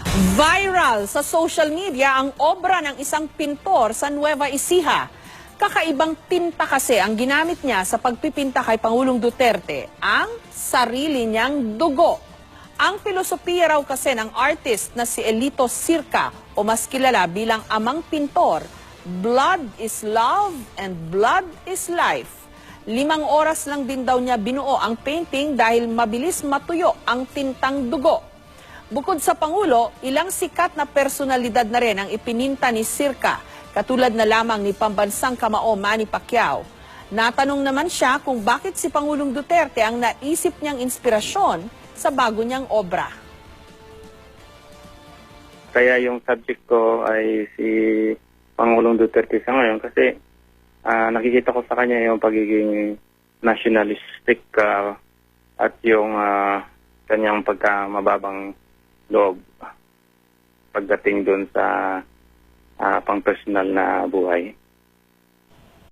Viral sa social media ang obra ng isang pintor sa Nueva Ecija. Kakaibang tinta kasi ang ginamit niya sa pagpipinta kay Pangulong Duterte, ang sarili niyang dugo. Ang filosofiya raw kasi ng artist na si Elito Sirca o mas kilala bilang amang pintor, blood is love and blood is life. 5 oras lang din daw niya binuo ang painting dahil mabilis matuyo ang tintang dugo. Bukod sa Pangulo, ilang sikat na personalidad na rin ang ipininta ni Sirca, katulad na lamang ni pambansang kamao Manny Pacquiao. Natanong naman siya kung bakit si Pangulong Duterte ang naisip niyang inspirasyon sa bago niyang obra. Kaya yung subject ko ay si Pangulong Duterte sa ngayon kasi nakikita ko sa kanya yung pagiging nationalistic at yung kanyang pagkamababang loob pagdating doon sa pang-personal na buhay.